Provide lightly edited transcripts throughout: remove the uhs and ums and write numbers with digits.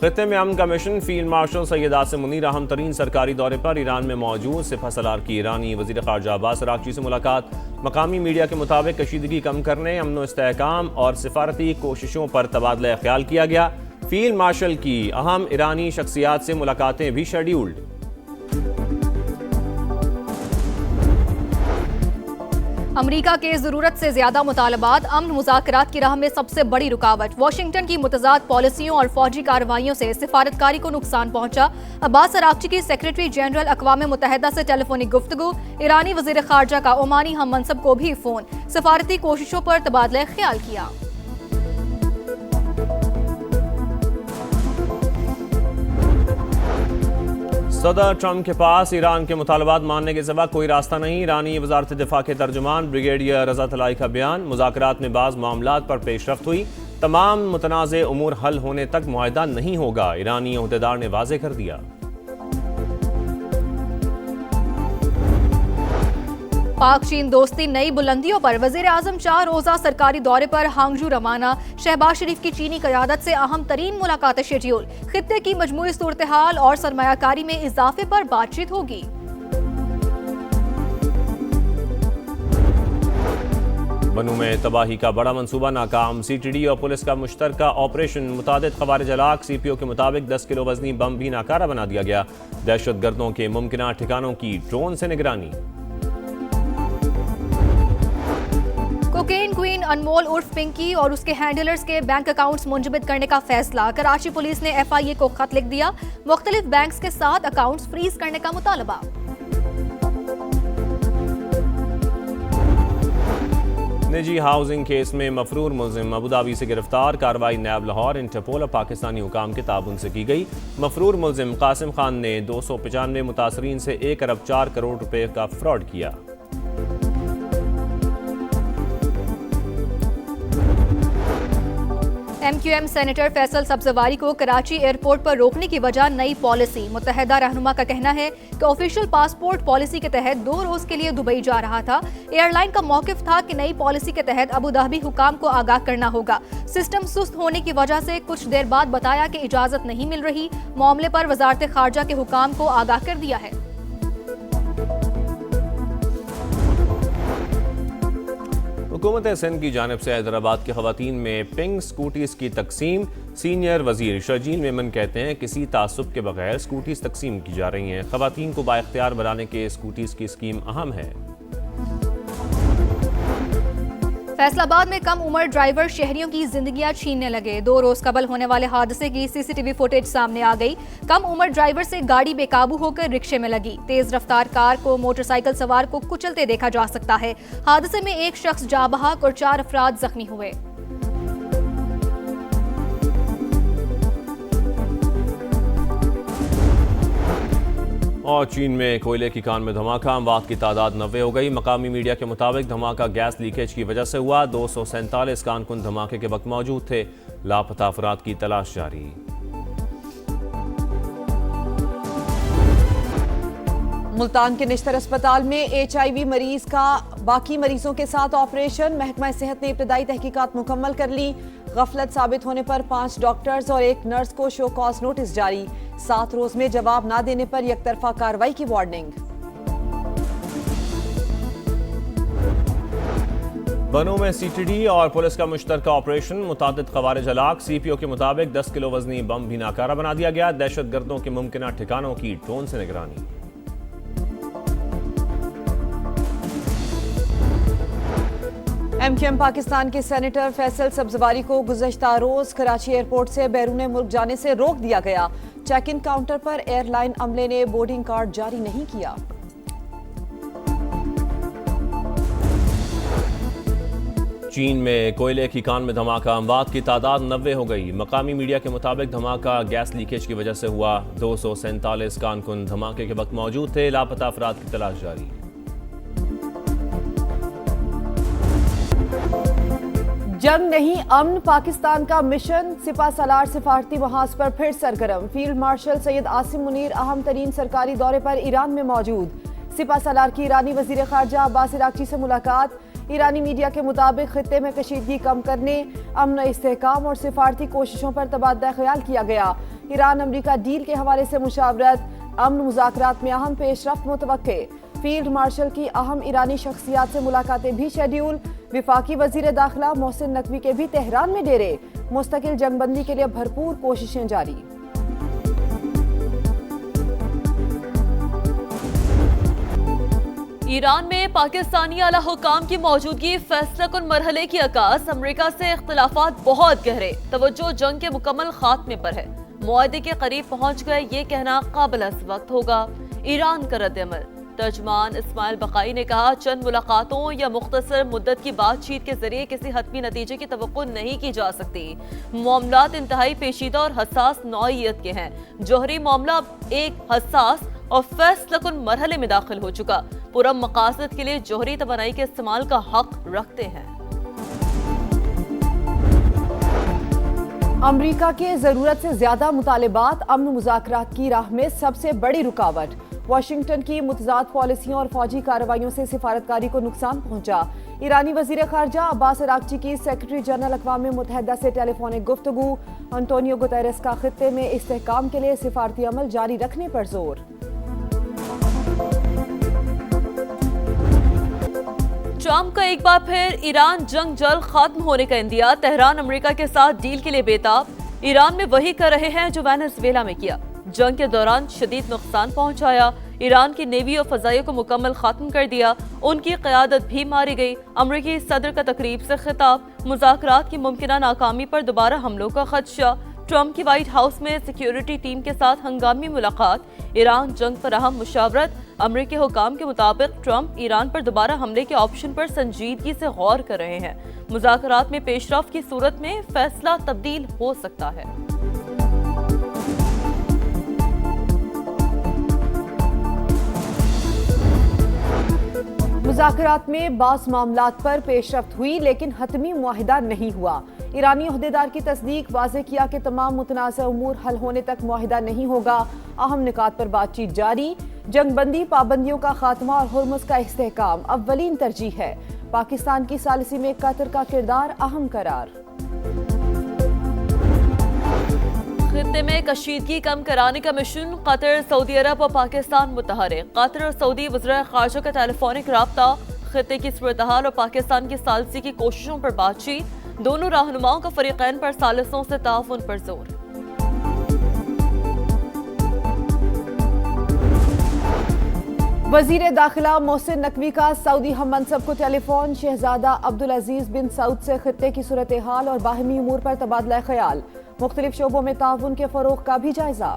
खित्ते में अमन commission field marshal Syed Asim Munir अहम तरीन सरकारी दौरे पर ईरान में मौजूद। सिपह सलार की ईरानी वज़ीर ख़ारजा अब्बास अराग़ची से मुलाकात। मकामी मीडिया के मुताबिक कशीदगी कम करने, अमन व इस्तेहकाम और सिफारती कोशिशों पर तबादला ख्याल किया गया। फील्ड मार्शल की अहम ईरानी शख्सियात से मुलाकातें भी शेड्यूल्ड। अमरीका के जरूरत से ज्यादा मुतालबात अमन मुज़ाकरात की राह में सबसे बड़ी रुकावट। वाशिंगटन की मुतज़ाद पॉलिसियों और फौजी कार्रवाइयों से सिफारतकारी को नुकसान पहुंचा। अब्बास अराग़ची की सेक्रेटरी जनरल अक़वाम मुत्तहिदा से टेलीफोनिक गुफ्तगू। ईरानी वज़ीर ख़ारजा का ओमानी हम मनसब को भी फोन। सिफारती कोशिशों पर तबादला ख्याल किया। सदर ट्रंप के पास ईरान के मुतालबात मानने के सिवा कोई रास्ता नहीं। ईरानी वज़ारत दिफा के तर्जुमान ब्रिगेडियर रज़ा तलाई का बयान। मुज़ाकरात में बाज़ मामलात पर पेशरफ्त हुई, तमाम मुतनाज़े उमूर हल होने तक मुआहदा नहीं होगा, ईरानी अहदेदार ने वाज़ेह कर दिया। पाक चीन दोस्ती नई बुलंदियों पर। वज़ीर आज़म 4 रोज़ा सरकारी दौरे पर हांगजू रवाना। शहबाज शरीफ की चीनी क़यादत से अहम तरीन मुलाकात शेड्यूल। खित्ते की मजमूई सूरत हाल और सरमायाकारी में इजाफे पर बातचीत होगी। बनू में तबाही का बड़ा मंसूबा नाकाम। CTD और पुलिस का मुश्तरका ऑपरेशन। मुतादिद ख़वारिज हलाक। CPO के मुताबिक 10 किलो वजनी बम भी नाकारा बना दिया गया। दहशत गर्दों के मुमकिना ठिकानों की ड्रोन से निगरानी। कोकेन क्वीन अनमोल उर्फ पिंकी और उसके हैंडलर्स के बैंक अकाउंट्स मुंजमद करने का फैसला। कराची पुलिस ने FIA को खत लिख दिया। मुख्तलिफ बैंक्स के साथ अकाउंट्स फ्रीज करने का मुतालबा। निजी हाउसिंग केस में मफरूर मुल्जिम अबूधाबी से गिरफ्तार। कार्रवाई नैब लाहौर, इंटरपोल और पाकिस्तानी हुकाम के ताबुन से की गई। मफरूर मुल्जिम कासिम खान ने 295 मुतासरीन से 1 अरब 4 करोड़ रुपए का फ्रॉड किया। MQM सेनेटर फैसल सब्जवारी को कराची एयरपोर्ट पर रोकने की वजह नई पॉलिसी। मुत्तहिदा रहनुमा का कहना है कि ऑफिशियल पासपोर्ट पॉलिसी के तहत 2 रोज के लिए दुबई जा रहा था। एयरलाइन का मौकिफ था कि नई पॉलिसी के तहत अबूधाबी हुकाम को आगाह करना होगा। सिस्टम सुस्त होने की वजह से कुछ देर बाद बताया कि इजाजत नहीं मिल रही। मामले पर वजारत खारजा के हुकाम को आगाह कर दिया है। हुकूमत सिंध की जानिब से हैदराबाद की खवातीन में पिंक स्कूटीज की तकसीम। सीनियर वजीर शर्जील मेमन कहते हैं किसी तासुब के बगैर स्कूटीज तकसीम की जा रही हैं। खवातीन को बाइख्तियार बनाने के स्कूटीज की स्कीम अहम है। फैसलाबाद में कम उम्र ड्राइवर शहरियों की जिंदगियां छीनने लगे। 2 रोज कबल होने वाले हादसे की CCTV फुटेज सामने आ गई। कम उम्र ड्राइवर से गाड़ी बेकाबू होकर रिक्शे में लगी। तेज रफ्तार कार को मोटरसाइकिल सवार को कुचलते देखा जा सकता है। हादसे में 1 शख्स जाँ बहक और 4 अफराद जख्मी हुए। और चीन में कोयले की कान में धमाका। अमवात की तादाद 90 हो गई। मकामी मीडिया के मुताबिक धमाका गैस लीकेज की वजह से हुआ। 247 कारकुन धमाके के वक्त मौजूद थे। लापता अफराद की तलाश जारी। मुल्तान के निश्तर अस्पताल में HIV मरीज का बाकी मरीजों के साथ ऑपरेशन। महकमा सेहत ने इब्तदाई तहकीकात मुकम्मल कर ली। गफलत साबित होने पर 5 डॉक्टर्स और 1 नर्स को शो कॉज नोटिस जारी। 7 रोज में जवाब ना देने पर एकतरफा कार्रवाई की वार्निंग। बनू में CTD और पुलिस का मुश्तरका ऑपरेशन। मुतादिद ख़वारिज हलाक। CPO के मुताबिक 10 किलो वजनी बम भी नाकारा बना दिया गया। दहशत गर्दों के मुमकिना ठिकानों की ड्रोन से निगरानी। MQM पाकिस्तान के सेनेटर फैसल सब्जवारी को गुज़श्ता रोज कराची एयरपोर्ट से बैरून मुल्क जाने से रोक दिया गया। चेक इन काउंटर पर एयरलाइन अमले ने बोर्डिंग कार्ड जारी नहीं किया। चीन में कोयले की कान में धमाका। अमवात की तादाद 90 हो गई। मकामी मीडिया के मुताबिक धमाका गैस लीकेज की वजह से हुआ। 247 कारकुन धमाके के वक्त मौजूद थे। लापता अफराद की तलाश जारी। जंग नहीं अमन पाकिस्तान का मिशन। सिपा सलार सिफारती महाज पर फिर सरगर्म। फील्ड मार्शल सैयद आसिम मुनीर अहम तरीन सरकारी दौरे पर ईरान में मौजूद। सिपा सलार की ईरानी वज़ीर ख़ारजा अब्बास अराग़ची से मुलाकात। ईरानी मीडिया के मुताबिक खित्ते में कशीदगी कम करने, अमन इस्तेहकाम और सिफारती कोशिशों पर तबादला ख्याल किया गया। ईरान अमरीका डील के हवाले से मुशावरत, अमन मुज़ाकरात में अहम पेशरफ्त मुतवक्के। फील्ड मार्शल की अहम ईरानी शख्सियात से मुलाकातें भी शेड्यूल। विफाकी वजीर दाखिला मोहसिन नकवी के भी तेहरान में डेरे। मुस्तकिल जंगबंदी के लिए भरपूर कोशिशें जारी। ईरान में पाकिस्तानी आला हुकाम की मौजूदगी फैसलाकुन मरहले की अक्कास। अमरीका से इख्तिलाफात बहुत गहरे, तवज्जो जंग के मुकम्मल खात्मे पर है। मुआहदे के करीब पहुंच गए, ये कहना काबिल वक्त होगा। ईरान का रद्द-ए-अमल। तर्जमान इस्माइल बकाई ने कहा, चंद मुलाकातों या मुख्तसर मुद्दत की बातचीत के जरिए किसी हतमी नतीजे की तवक्को नहीं की जा सकती। मामलात इंतहाई पेचीदा और हसास नौइयत के हैं। जौहरी मामला अब एक हसास और फैसलाकुन मरहले में दाखिल हो चुका। पुरम मकासद के लिए जौहरी तवानाई के इस्तेमाल का हक रखते हैं। अमरीका के जरूरत से ज्यादा मुतालिबात अमन मुज़ाकरात की राह में सबसे बड़ी रुकावट। वाशिंगटन की मुतजाद पॉलिसियों और फौजी कार्रवाइयों से सिफारतकारी को नुकसान पहुंचा। ईरानी वजीर खारजा अब्बास अरागची की सेक्रेटरी जनरल अक़वाम मुत्तहिदा से टेलीफोनिक गुफ्तगू। अंटोनियो गुतेरेस का खित्ते में इस्तेहकाम के लिए सिफारती अमल जारी रखने पर जोर। ट्रंप का एक बार फिर ईरान जंग जल्द खत्म होने का इंदिया। तेहरान अमेरिका के साथ डील के लिए बेताब। ईरान में वही कर रहे हैं जो वेनेजुएला में किया। जंग के दौरान शदीद नुकसान पहुंचाया। ईरान की नेवी और फजाइयों को मुकम्मल खत्म कर दिया। उनकी क़यादत भी मारी गई। अमरीकी सदर का तकरीब से खिताब। मुज़ाकरात की मुमकिना नाकामी पर दोबारा हमलों का खदशा। ट्रंप की व्हाइट हाउस में सिक्योरिटी टीम के साथ हंगामी मुलाकात। ईरान जंग पर अहम मुशावरत। अमरीकी हुकाम के मुताबिक ट्रंप ईरान पर दोबारा हमले के ऑप्शन पर संजीदगी से गौर कर रहे हैं। मुज़ाकरात में पेशरफ्त की सूरत में फैसला तब्दील हो सकता है। मुज़ाकरात में बास मामलात पर पेशरफ्त हुई, लेकिन हतमी मुआहिदा नहीं हुआ। ईरानी ओहदेदार की तस्दीक वाज़े किया कि तमाम मुतनाज़ उमूर हल होने तक मुआहिदा नहीं होगा। अहम निकात पर बातचीत जारी। जंगबंदी, पाबंदियों का खात्मा और हुर्मुज़ का इस्तेहकाम अव्वलीन तरजीह है। पाकिस्तान की सालिसी में कतर का किरदार अहम करार। खित्ते में कशीदगी कम कराने का मिशन। कतर, सऊदी अरब और पाकिस्तान मुतहरिक। कतर और सऊदी वज़ीर ख़ारजा का टेलीफोनिक राब्ता। खित्ते की सूरत-ए-हाल और पाकिस्तान की सालिसी की कोशिशों पर बातचीत। दोनों रहनुमाओं का फरीक़ैन पर सालिसों से ताउन पर जोर। वजीर दाखिला मोहसिन नकवी का सऊदी हम मनसब को टेलीफोन। शहजादा अब्दुल अजीज बिन सऊद से खित्ते की सूरत हाल और बाहमी उमूर पर तबादला ख्याल। मुख्तलिफ शोबों में ताउन के फरोग का भी जायजा।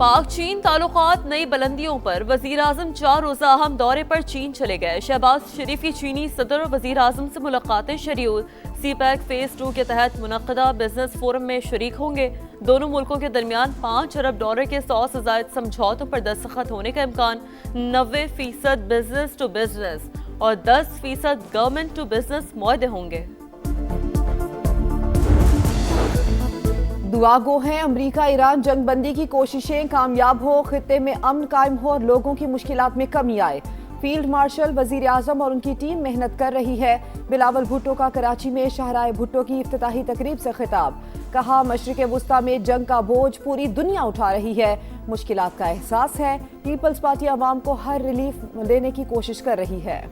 पाक चीन ताल्लुकात नई बुलंदियों पर। वजीर आजम 4 रोज़ा अहम दौरे पर चीन चले गए। शहबाज शरीफ की चीनी सदर और वजीर आजम से मुलाकातें शेड्यूल। सीपैक फेज 2 के तहत मुनक़दा बिजनेस फोरम में शरीक होंगे। दोनों मुल्कों के दरमियान $5 अरब के 100 से ज़ायद समझौतों पर दस्तखत होने का इम्कान। 90% बिजनेस टू बिजनेस और 10% गवर्नमेंट टू बिजनेस मुआहदे होंगे। दुआ गो है अमरीका ईरान जंगबंदी की कोशिशें कामयाब हो, खित्ते में अमन कायम हो और लोगों की मुश्किलात में कमी आए। फील्ड मार्शल, वजीर आजम और उनकी टीम मेहनत कर रही है। बिलावल भुट्टो का कराची में शाहराए भुट्टो की इफ्तिताही तकरीब से खिताब। कहा, मशरिक़ वुस्ता में जंग का बोझ पूरी दुनिया उठा रही है। मुश्किलात का एहसास है। पीपल्स पार्टी अवाम को हर रिलीफ देने की कोशिश कर रही है।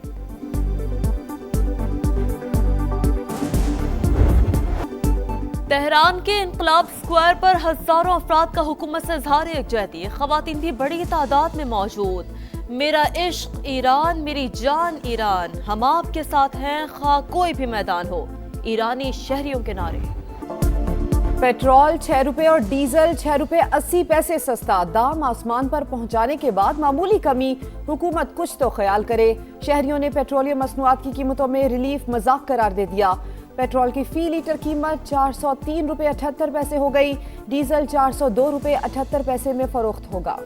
तेहरान के इनकलाब स्क्वायर पर हजारों अफराद का हुकूमत से इजहार यकजहती। खवातीन भी बड़ी तादाद में मौजूद। मेरा इश्क ईरान, मेरी जान ईरान, हम आपके साथ हैं खा कोई भी मैदान हो। ईरानी शहरियों के नारे। पेट्रोल 6 रुपए और डीजल 6 रुपए 80 पैसे सस्ता। दाम आसमान पर पहुंचाने के बाद मामूली कमी। हुकूमत कुछ तो ख्याल करे। शहरियों ने पेट्रोलियम मसनूआत की कीमतों में रिलीफ मजाक करार दे दिया। पेट्रोल की फी लीटर कीमत 403 रुपए 78 पैसे हो गई। डीजल 402 रुपए 78 पैसे में फरोख्त होगा।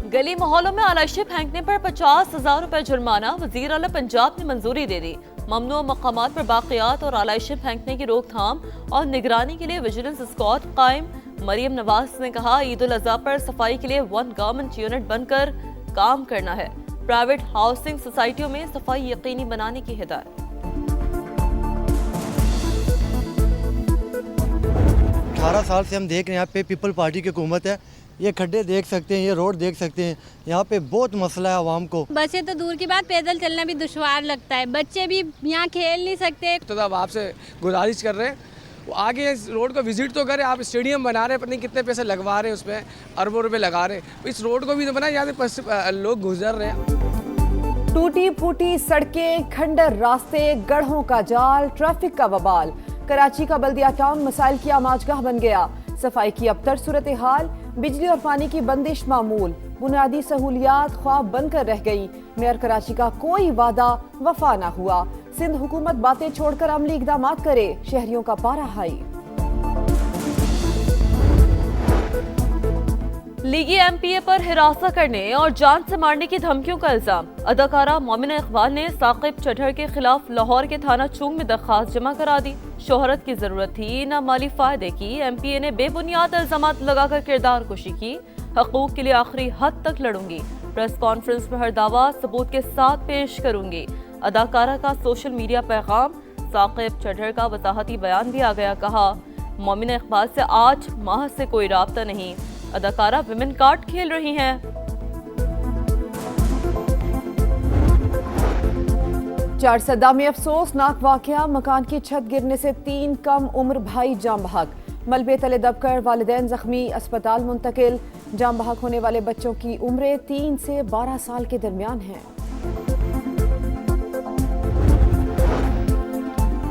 गली मोहल्लों में आलाइशें फेंकने पर 50,000 रुपए जुर्माना। वजीर आला पंजाब ने मंजूरी दे दी। ममनू मकामात पर बाक़ियात और आलाइशें फेंकने की रोकथाम और निगरानी के लिए विजिलेंस स्क्वाड कायम। मरियम नवाज ने कहा, ईद उल अज़हा पर सफाई के लिए 1 गवर्नमेंट यूनिट बनकर काम करना है। प्राइवेट हाउसिंग सोसाइटियों में सफाई यकीनी बनाने की हिदायत। 18 साल से हम देख रहे हैं यहाँ पे पीपल पार्टी की हुकूमत है। ये खड्डे देख सकते हैं, ये रोड देख सकते हैं, यहाँ पे बहुत मसला है आवाम को। बसें तो दूर की बात, पैदल चलना भी दुश्वार लगता है, बच्चे भी यहाँ खेल नहीं सकते। तो अब आपसे गुजारिश कर रहे हैं वो आगे इस रोड को विजिट तो करें। आप स्टेडियम बना रहे हैं, पता नहीं कितने पैसे लगवा रहे हैं, उसमें अरबों रुपए लगा रहे हैं, इस रोड को भी तो बनाए, यहाँ से लोग गुजर रहे हैं। टूटी फूटी सड़कें, खंडर रास्ते, गढ़ों का जाल, ट्रैफिक का बवाल। कराची का बल्दिया टाउन मसाइल की आमाजगाह बन गया। सफाई की अबतर सूरत हाल, बिजली और पानी की बंदिश मामूल, बुनियादी सहूलियात ख्वाब बनकर रह गई। मेयर कराची का कोई वादा वफा ना हुआ। सिंध हुकूमत बातें छोड़कर अमली इकदाम करे, शहरियों का पारा हाई। लीगी एमपीए पर हिरासत करने और जान से मारने की धमकियों का इल्जाम। अदाकारा मोमिना इकबाल ने साकिब चढ़र के खिलाफ लाहौर के थाना चूंग में दरखास्त जमा करा दी। शोहरत की जरूरत थी न माली फायदे की। एमपीए ने बेबुनियाद इल्जामात लगाकर किरदार कुशी की। हकूक के लिए आखिरी हद तक लड़ूंगी। प्रेस कॉन्फ्रेंस में हर दावा सबूत के साथ पेश करूंगी। अदाकारा का सोशल मीडिया पैगाम। साकिब चढ़र का वजाहती बयान भी आ गया। कहा, मोमिना इकबाल से 8 माह से कोई राब्ता नहीं। अदाकारा विमेन कार्ड खेल रही हैं। चारसदा में अफसोसनाक वाकया। मकान की छत गिरने से 3 कम उम्र भाई जाम बहक। मलबे तले दबकर वालिदैन जख्मी, अस्पताल मुंतकिल। जाम बहक होने वाले बच्चों की उम्रें 3 से 12 साल के दरमियान हैं।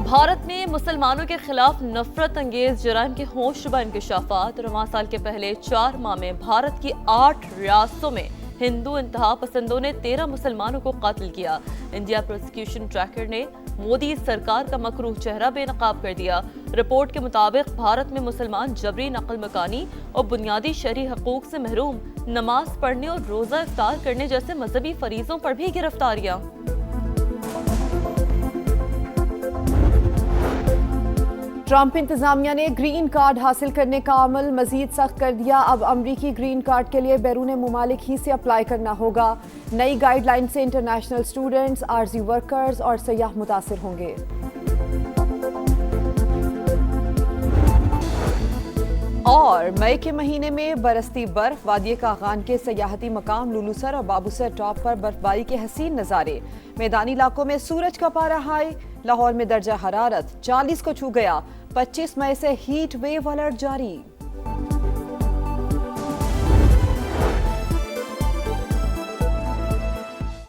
भारत में मुसलमानों के खिलाफ नफरत अंगेज जराइम के होशरुबा इंकशाफात। रवां साल के पहले 4 माह में भारत की 8 रियासतों में हिंदू इंतहा पसंदों ने 13 मुसलमानों को कातिल किया। इंडिया प्रोसिक्यूशन ट्रैकर ने मोदी सरकार का मकरूह चेहरा बेनकाब कर दिया। रिपोर्ट के मुताबिक भारत में मुसलमान जबरी नकल मकानी और बुनियादी शरई हकूक से महरूम। नमाज पढ़ने और रोजा इफ्तार करने जैसे मजहबी फरीजों पर भी गिरफ्तारियां। ट्रंप इंतजामिया ने ग्रीन कार्ड हासिल करने का अमल मजीद सख्त कर दिया। अब अमरीकी ग्रीन कार्ड के लिए बैरून मुमालिक ही से अप्लाई करना होगा। नई गाइडलाइन से इंटरनेशनल स्टूडेंट्स, आरजी वर्कर्स और सयाह मुतासिर होंगे। और मई के महीने में बरसती बर्फ, वादिये कागान के सयाहती मकाम लुलुसर और बाबूसर टॉप पर बर्फबारी के हसीन नज़ारे। मैदानी इलाकों में सूरज का पारा हाई। लाहौर में दर्जा हरारत 40 को छू गया। 25 मई से हीट वेव अलर्ट जारी।